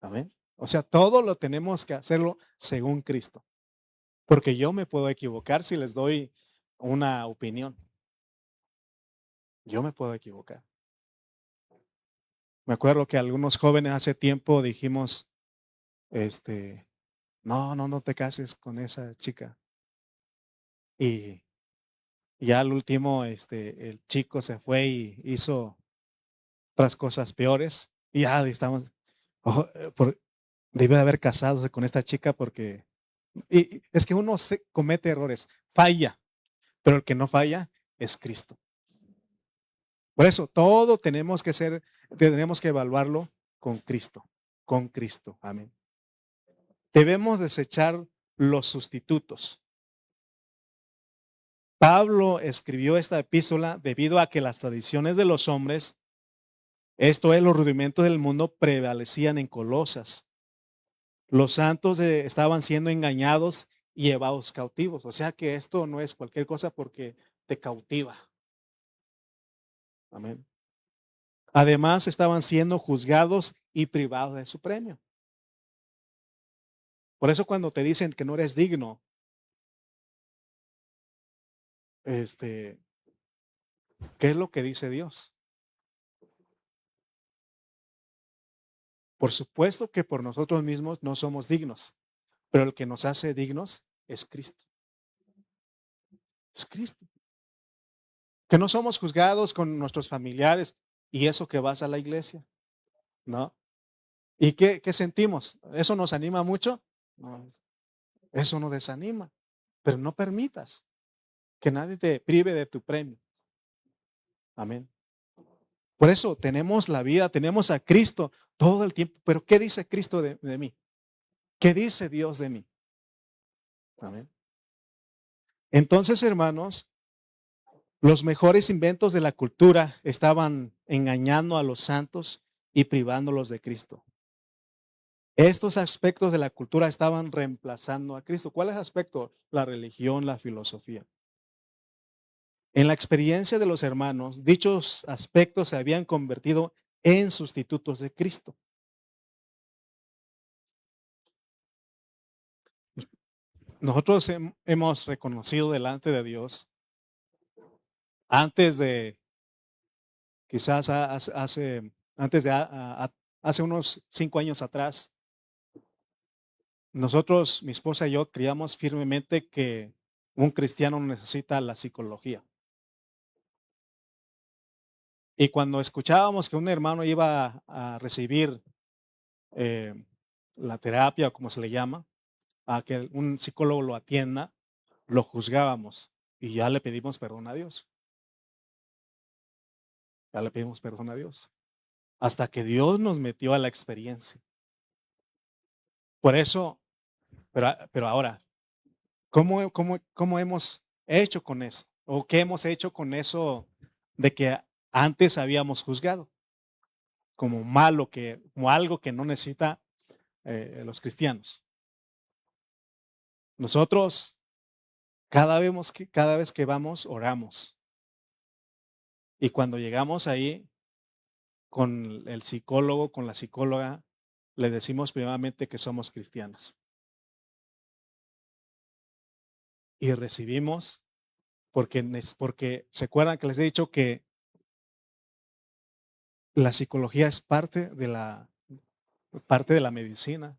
Amén. O sea, todo lo tenemos que hacerlo según Cristo. Porque yo me puedo equivocar si les doy una opinión. Yo me puedo equivocar. Me acuerdo que algunos jóvenes hace tiempo dijimos, no te cases con esa chica. Y ya al último, el chico se fue y hizo otras cosas peores. Y ya estamos, debe de haber casado con esta chica porque, y es que uno se comete errores, falla, pero el que no falla es Cristo. Por eso, todo tenemos que evaluarlo con Cristo, con Cristo. Amén. Debemos desechar los sustitutos. Pablo escribió esta epístola debido a que las tradiciones de los hombres, esto es, los rudimentos del mundo, prevalecían en Colosas. Los santos estaban siendo engañados y llevados cautivos. O sea que esto no es cualquier cosa porque te cautiva. Amén. Además, estaban siendo juzgados y privados de su premio. Por eso cuando te dicen que no eres digno, ¿qué es lo que dice Dios? Por supuesto que por nosotros mismos no somos dignos, pero el que nos hace dignos es Cristo. Es Cristo. Que no somos juzgados con nuestros familiares y eso que vas a la iglesia, ¿no? ¿Y qué sentimos? ¿Eso nos anima mucho? No, eso no desanima, pero no permitas que nadie te prive de tu premio. Amén. Por eso tenemos la vida, tenemos a Cristo todo el tiempo. Pero ¿qué dice Cristo de mí? ¿Qué dice Dios de mí? Amén. Entonces, hermanos, los mejores inventos de la cultura estaban engañando a los santos y privándolos de Cristo. Estos aspectos de la cultura estaban reemplazando a Cristo. ¿Cuál es el aspecto? La religión, la filosofía. En la experiencia de los hermanos, dichos aspectos se habían convertido en sustitutos de Cristo. Nosotros hemos reconocido delante de Dios, antes de, quizás antes de, hace unos 5 años atrás, nosotros, mi esposa y yo, creíamos firmemente que un cristiano necesita la psicología. Y cuando escuchábamos que un hermano iba a recibir eh, la terapia, o como se le llama, a que un psicólogo lo atienda, lo juzgábamos y ya le pedimos perdón a Dios. Ya le pedimos perdón a Dios. Hasta que Dios nos metió a la experiencia. Por eso, pero ahora, ¿cómo hemos hecho con eso? ¿O qué hemos hecho con eso de que antes habíamos juzgado como malo, como algo que no necesita los cristianos? Nosotros cada vez que vamos, oramos. Y cuando llegamos ahí con el psicólogo, con la psicóloga, le decimos primeramente que somos cristianos. Y recibimos, porque recuerdan que les he dicho que la psicología es parte de la medicina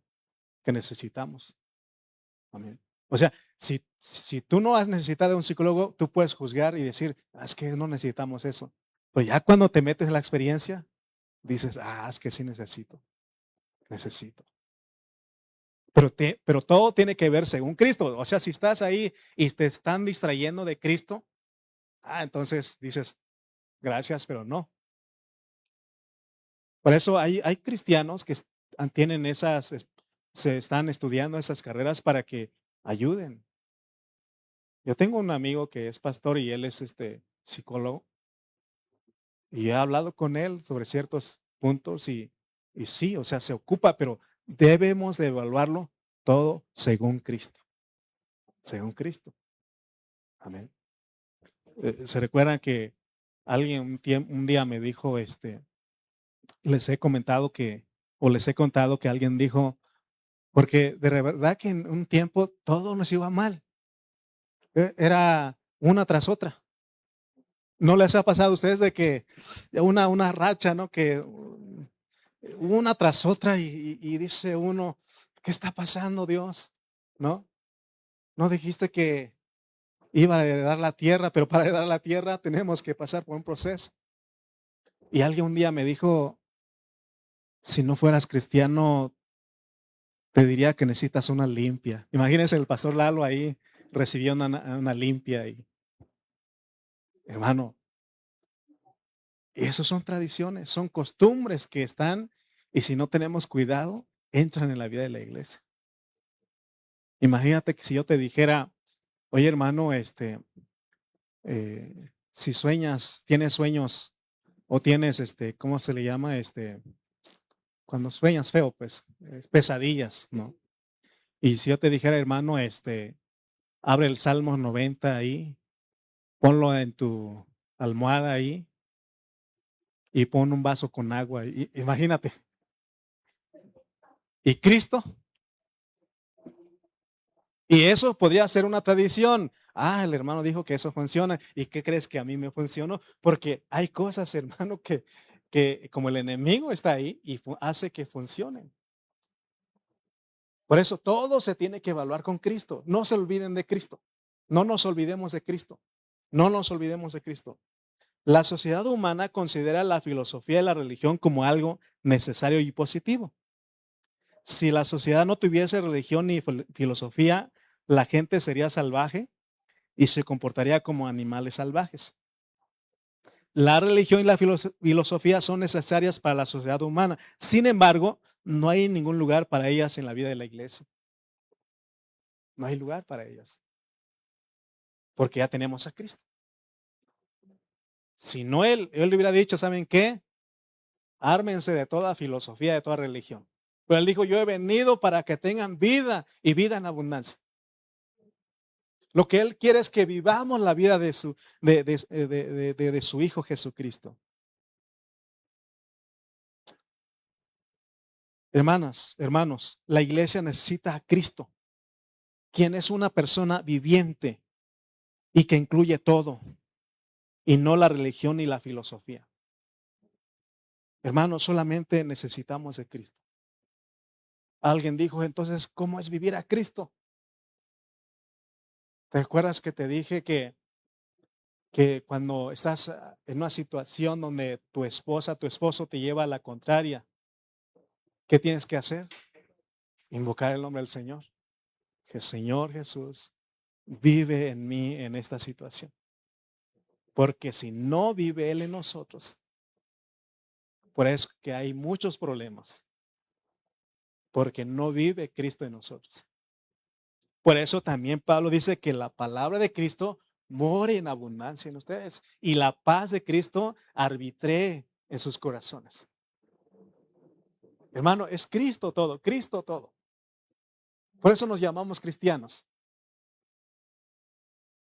que necesitamos. Amén. O sea, si tú no has necesitado de un psicólogo, tú puedes juzgar y decir, es que no necesitamos eso. Pero ya cuando te metes en la experiencia, dices, es que sí necesito. Pero todo tiene que ver según Cristo. O sea, si estás ahí y te están distrayendo de Cristo, entonces dices, gracias, pero no. Por eso hay cristianos que tienen se están estudiando esas carreras para que ayuden. Yo tengo un amigo que es pastor y él es psicólogo y he hablado con él sobre ciertos puntos y sí, o sea, se ocupa, pero debemos de evaluarlo todo según Cristo. Según Cristo. Amén. Se recuerdan que alguien un día me dijo, les he comentado o les he contado que alguien dijo, porque de verdad que en un tiempo todo nos iba mal. Era una tras otra. ¿No les ha pasado a ustedes de que una racha, ¿no? Que una tras otra y dice uno, ¿qué está pasando, Dios? ¿No? No dijiste que iba a heredar la tierra, pero para heredar la tierra tenemos que pasar por un proceso. Y alguien un día me dijo, si no fueras cristiano, te diría que necesitas una limpia. Imagínense el pastor Lalo ahí recibió una limpia y, hermano, esos son tradiciones, son costumbres que están y si no tenemos cuidado, entran en la vida de la iglesia. Imagínate que si yo te dijera, oye hermano, si sueñas, tienes sueños o tienes, ¿cómo se le llama? Cuando sueñas feo, pues, pesadillas, ¿no? Y si yo te dijera, hermano, abre el Salmo 90 ahí, ponlo en tu almohada ahí y pon un vaso con agua. Imagínate. ¿Y Cristo? Y eso podría ser una tradición. El hermano dijo que eso funciona. ¿Y qué crees que a mí me funcionó? Porque hay cosas, hermano, que como el enemigo está ahí y hace que funcionen. Por eso todo se tiene que evaluar con Cristo. No se olviden de Cristo. No nos olvidemos de Cristo. No nos olvidemos de Cristo. La sociedad humana considera la filosofía y la religión como algo necesario y positivo. Si la sociedad no tuviese religión ni filosofía, la gente sería salvaje y se comportaría como animales salvajes. La religión y la filosofía son necesarias para la sociedad humana. Sin embargo, no hay ningún lugar para ellas en la vida de la iglesia. No hay lugar para ellas. Porque ya tenemos a Cristo. Si no él le hubiera dicho, ¿saben qué? Ármense de toda filosofía, de toda religión. Pero él dijo, yo he venido para que tengan vida y vida en abundancia. Lo que él quiere es que vivamos la vida de su Hijo Jesucristo. Hermanas, hermanos, la iglesia necesita a Cristo, quien es una persona viviente y que incluye todo, y no la religión ni la filosofía. Hermanos, solamente necesitamos de Cristo. Alguien dijo, entonces, ¿cómo es vivir a Cristo? ¿Te acuerdas que te dije que cuando estás en una situación donde tu esposa, tu esposo te lleva a la contraria, qué tienes que hacer? Invocar el nombre del Señor. Que Señor Jesús vive en mí en esta situación. Porque si no vive Él en nosotros, por eso que hay muchos problemas. Porque no vive Cristo en nosotros. Por eso también Pablo dice que la palabra de Cristo more en abundancia en ustedes y la paz de Cristo arbitré en sus corazones. Hermano, es Cristo todo, Cristo todo. Por eso nos llamamos cristianos.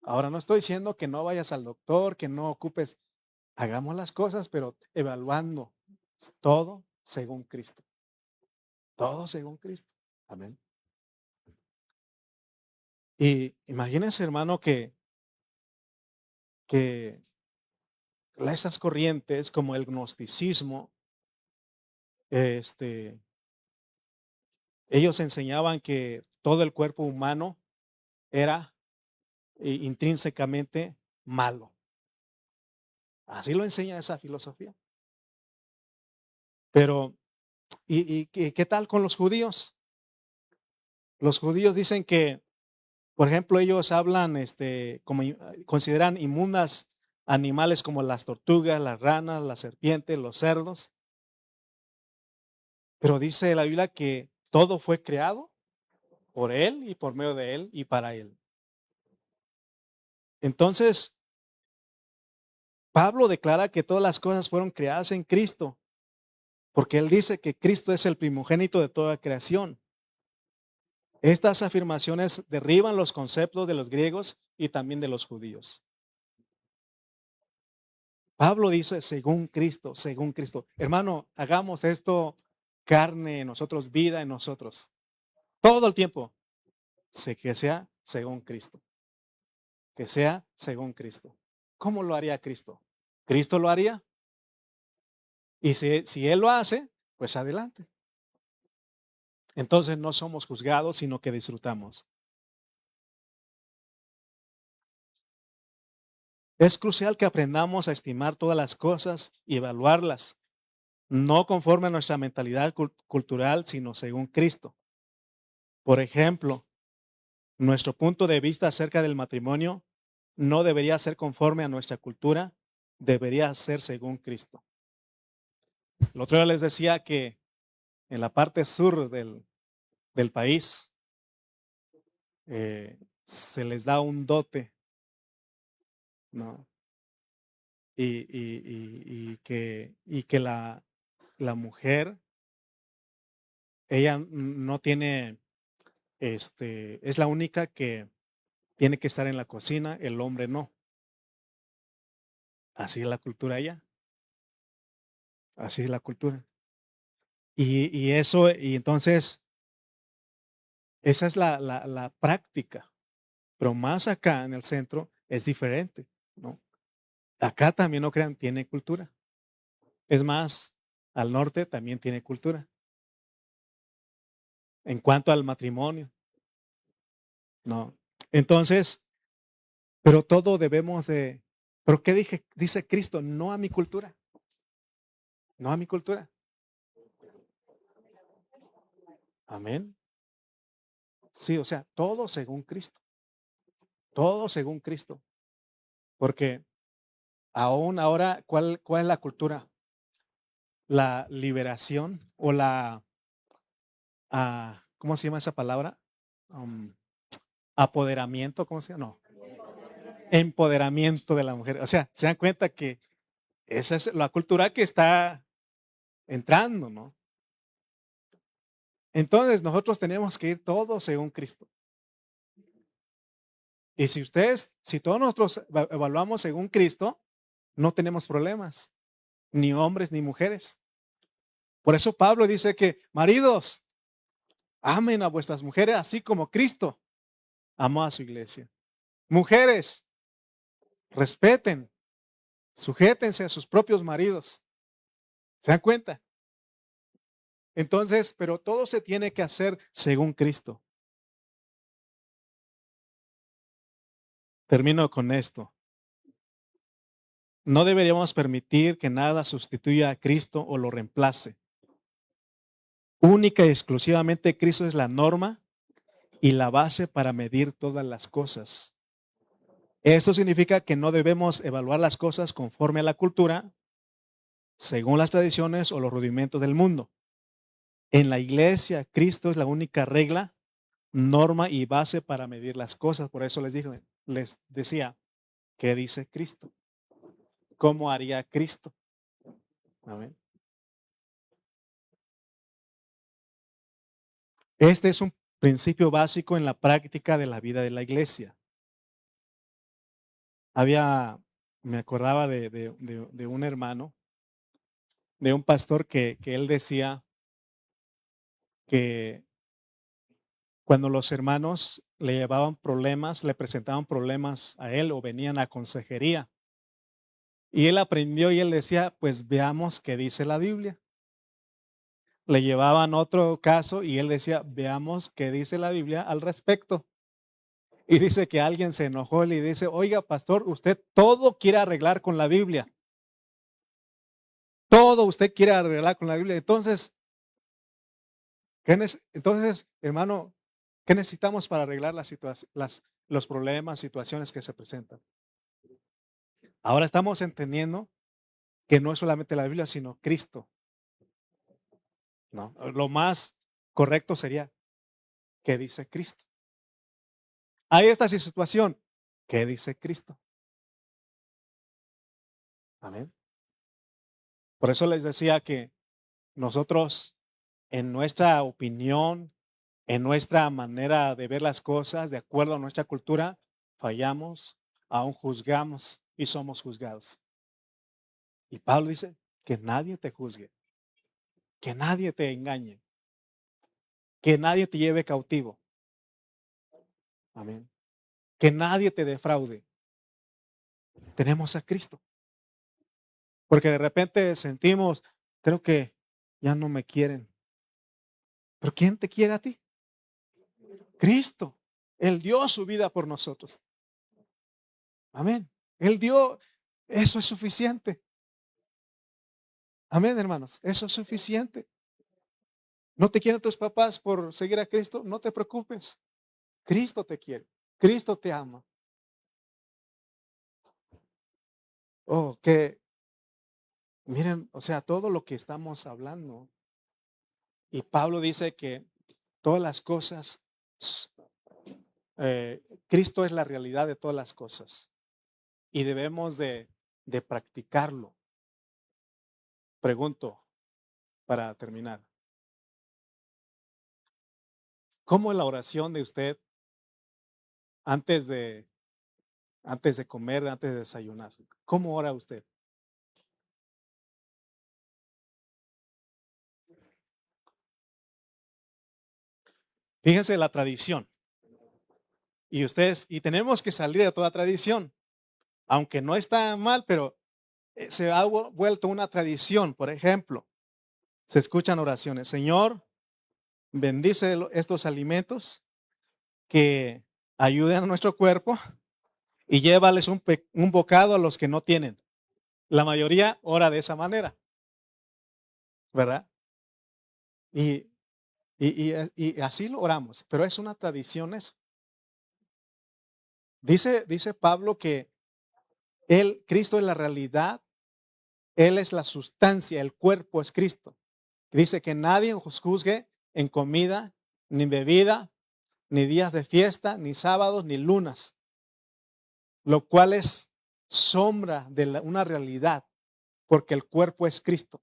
Ahora no estoy diciendo que no vayas al doctor, que no ocupes, hagamos las cosas, pero evaluando todo según Cristo. Todo según Cristo. Amén. Y imagínense, hermano, que esas corrientes como el gnosticismo, ellos enseñaban que todo el cuerpo humano era intrínsecamente malo. Así lo enseña esa filosofía. Pero, ¿y qué tal con los judíos? Los judíos dicen que, por ejemplo, ellos hablan, consideran inmundas animales como las tortugas, las ranas, las serpientes, los cerdos. Pero dice la Biblia que todo fue creado por Él y por medio de Él y para Él. Entonces, Pablo declara que todas las cosas fueron creadas en Cristo, porque Él dice que Cristo es el primogénito de toda creación. Estas afirmaciones derriban los conceptos de los griegos y también de los judíos. Pablo dice, según Cristo, según Cristo. Hermano, hagamos esto carne en nosotros, vida en nosotros. Todo el tiempo. Sé que sea según Cristo. Que sea según Cristo. ¿Cómo lo haría Cristo? ¿Cristo lo haría? Y si Él lo hace, pues adelante. Entonces no somos juzgados, sino que disfrutamos. Es crucial que aprendamos a estimar todas las cosas y evaluarlas, no conforme a nuestra mentalidad cultural, sino según Cristo. Por ejemplo, nuestro punto de vista acerca del matrimonio no debería ser conforme a nuestra cultura, debería ser según Cristo. El otro día les decía que en la parte sur del país se les da un dote, ¿no? Y que la mujer, ella no tiene, es la única que tiene que estar en la cocina, el hombre no. Así es la cultura allá, así es la cultura. Y entonces, esa es la práctica, pero más acá en el centro es diferente, ¿no? Acá también, no crean, tiene cultura. Es más, al norte también tiene cultura. En cuanto al matrimonio, ¿no? Entonces, pero todo debemos ¿pero qué dice Cristo? No a mi cultura, no a mi cultura. Amén. Sí, o sea, todo según Cristo, todo según Cristo. Porque aún ahora, ¿cuál es la cultura? La liberación o ¿cómo se llama esa palabra? Um, apoderamiento, ¿cómo se llama? No, empoderamiento de la mujer. O sea, se dan cuenta que esa es la cultura que está entrando, ¿no? Entonces nosotros tenemos que ir todos según Cristo. Y si todos nosotros evaluamos según Cristo, no tenemos problemas, ni hombres ni mujeres. Por eso Pablo dice que, maridos, amen a vuestras mujeres así como Cristo amó a su iglesia. Mujeres, respeten, sujétense a sus propios maridos. ¿Se dan cuenta? Entonces, pero todo se tiene que hacer según Cristo. Termino con esto. No deberíamos permitir que nada sustituya a Cristo o lo reemplace. Única y exclusivamente Cristo es la norma y la base para medir todas las cosas. Eso significa que no debemos evaluar las cosas conforme a la cultura, según las tradiciones o los rudimentos del mundo. En la iglesia, Cristo es la única regla, norma y base para medir las cosas. Por eso les decía, ¿qué dice Cristo? ¿Cómo haría Cristo? Amén. Este es un principio básico en la práctica de la vida de la iglesia. Me acordaba de un hermano, de un pastor que él decía que cuando los hermanos le llevaban problemas, le presentaban problemas a él o venían a consejería. Y él aprendió y él decía, pues veamos qué dice la Biblia. Le llevaban otro caso y él decía, veamos qué dice la Biblia al respecto. Y dice que alguien se enojó y le dice, oiga, pastor, usted todo quiere arreglar con la Biblia. Todo usted quiere arreglar con la Biblia. Entonces, hermano, ¿qué necesitamos para arreglar los problemas, situaciones que se presentan? Ahora estamos entendiendo que no es solamente la Biblia, sino Cristo. ¿No? Lo más correcto sería, ¿qué dice Cristo? Hay esta situación, ¿qué dice Cristo? Amén. Por eso les decía que nosotros, en nuestra opinión, en nuestra manera de ver las cosas, de acuerdo a nuestra cultura, fallamos, aún juzgamos y somos juzgados. Y Pablo dice que nadie te juzgue, que nadie te engañe, que nadie te lleve cautivo. Amén. Que nadie te defraude. Tenemos a Cristo. Porque de repente sentimos, creo que ya no me quieren. ¿Pero quién te quiere a ti? Cristo. Él dio su vida por nosotros. Amén. Él dio, eso es suficiente. Amén, hermanos. Eso es suficiente. ¿No te quieren tus papás por seguir a Cristo? No te preocupes. Cristo te quiere. Cristo te ama. Oh, que miren, o sea, todo lo que estamos hablando. Y Pablo dice que todas las cosas, Cristo es la realidad de todas las cosas. Y debemos de practicarlo. Pregunto para terminar. ¿Cómo es la oración de usted antes de, antes de comer, antes de desayunar? ¿Cómo ora usted? Fíjense la tradición. Y tenemos que salir de toda tradición, aunque no está mal, pero se ha vuelto una tradición. Por ejemplo, se escuchan oraciones. Señor, bendice estos alimentos que ayuden a nuestro cuerpo y llévales un bocado a los que no tienen. La mayoría ora de esa manera, ¿verdad? Y, y así lo oramos, pero es una tradición eso. Dice Pablo que Cristo es la realidad, Él es la sustancia, el cuerpo es Cristo. Dice que nadie os juzgue en comida, ni bebida, ni días de fiesta, ni sábados, ni lunas, lo cual es sombra de una realidad, porque el cuerpo es Cristo.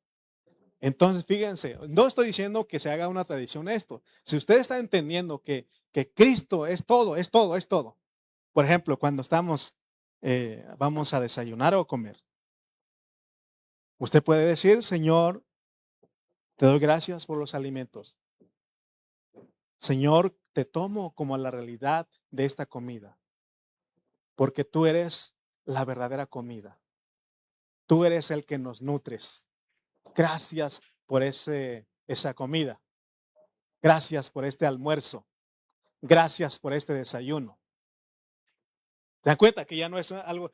Entonces, fíjense, no estoy diciendo que se haga una tradición esto. Si usted está entendiendo que Cristo es todo, es todo, es todo. Por ejemplo, cuando vamos a desayunar o comer, usted puede decir, Señor, te doy gracias por los alimentos. Señor, te tomo como la realidad de esta comida, porque tú eres la verdadera comida. Tú eres el que nos nutres. Gracias por esa comida. Gracias por este almuerzo. Gracias por este desayuno. ¿Se dan cuenta que ya no es algo?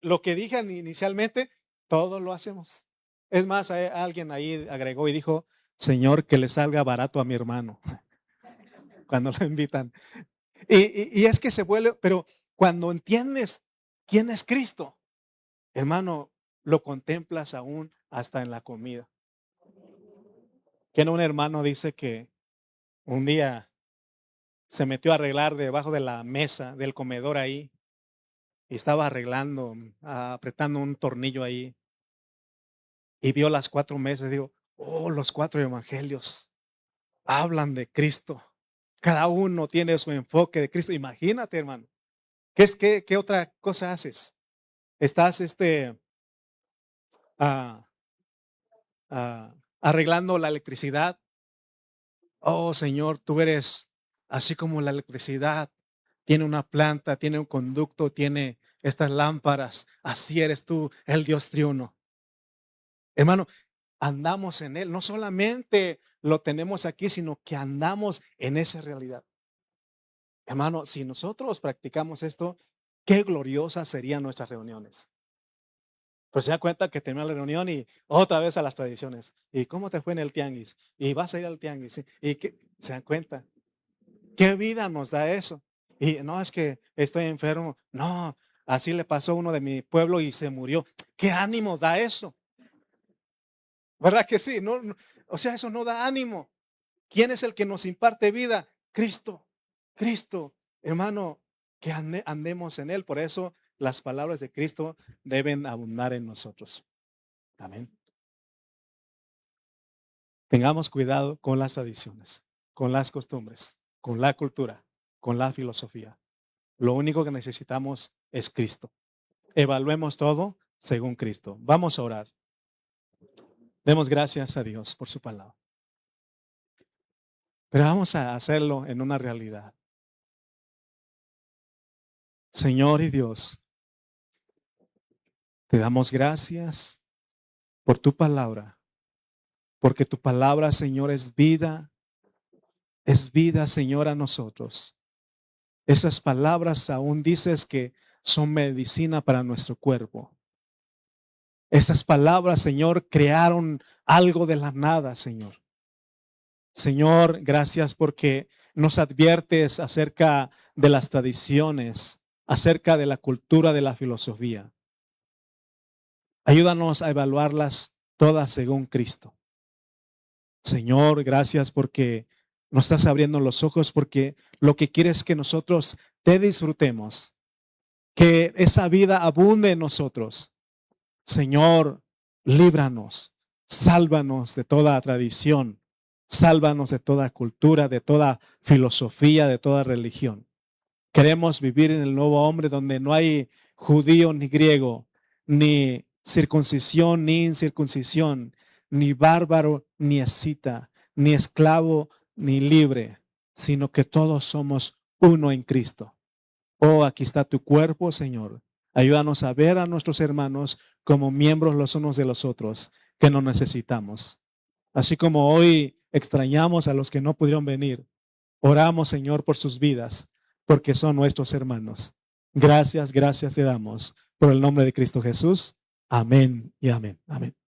Lo que dije inicialmente, todos lo hacemos. Es más, alguien ahí agregó y dijo, Señor, que le salga barato a mi hermano cuando lo invitan. Y es que se vuelve, pero cuando entiendes quién es Cristo, hermano, lo contemplas aún hasta en la comida. Que un hermano dice que un día se metió a arreglar debajo de la mesa del comedor ahí y estaba arreglando, apretando un tornillo ahí y vio las 4 mesas y dijo, oh, los 4 evangelios hablan de Cristo. Cada uno tiene su enfoque de Cristo. Imagínate, hermano. ¿Qué otra cosa haces? Estás ah, arreglando la electricidad. Oh, Señor, tú eres así como la electricidad. Tiene una planta, tiene un conducto, tiene estas lámparas. Así eres tú, el Dios triuno. Hermano, andamos en Él. No solamente lo tenemos aquí, sino que andamos en esa realidad. Hermano, si nosotros practicamos esto, qué gloriosas serían nuestras reuniones. Pues se da cuenta que termina la reunión y otra vez a las tradiciones. ¿Y cómo te fue en el tianguis? Y vas a ir al tianguis. ¿Y se dan cuenta? ¿Qué vida nos da eso? Y no, es que estoy enfermo. No, así le pasó a uno de mi pueblo y se murió. ¿Qué ánimo da eso? ¿Verdad que sí? O sea, eso no da ánimo. ¿Quién es el que nos imparte vida? Cristo. Cristo. Hermano, que andemos en Él. Por eso las palabras de Cristo deben abundar en nosotros. Amén. Tengamos cuidado con las tradiciones, con las costumbres, con la cultura, con la filosofía. Lo único que necesitamos es Cristo. Evaluemos todo según Cristo. Vamos a orar. Demos gracias a Dios por su palabra. Pero vamos a hacerlo en una realidad. Señor y Dios, te damos gracias por tu palabra, porque tu palabra, Señor, es vida, Señor, a nosotros. Esas palabras aún dices que son medicina para nuestro cuerpo. Esas palabras, Señor, crearon algo de la nada, Señor. Señor, gracias porque nos adviertes acerca de las tradiciones, acerca de la cultura, de la filosofía. Ayúdanos a evaluarlas todas según Cristo. Señor, gracias porque nos estás abriendo los ojos, porque lo que quieres es que nosotros te disfrutemos, que esa vida abunde en nosotros. Señor, líbranos, sálvanos de toda tradición, sálvanos de toda cultura, de toda filosofía, de toda religión. Queremos vivir en el nuevo hombre donde no hay judío ni griego, ni circuncisión ni incircuncisión, ni bárbaro ni escita, ni esclavo ni libre, sino que todos somos uno en Cristo. Oh, aquí está tu cuerpo, Señor. Ayúdanos a ver a nuestros hermanos como miembros los unos de los otros, que nos necesitamos. Así como hoy extrañamos a los que no pudieron venir, oramos, Señor, por sus vidas, porque son nuestros hermanos. Gracias, gracias te damos. Por el nombre de Cristo Jesús. Amén y amén. Amén.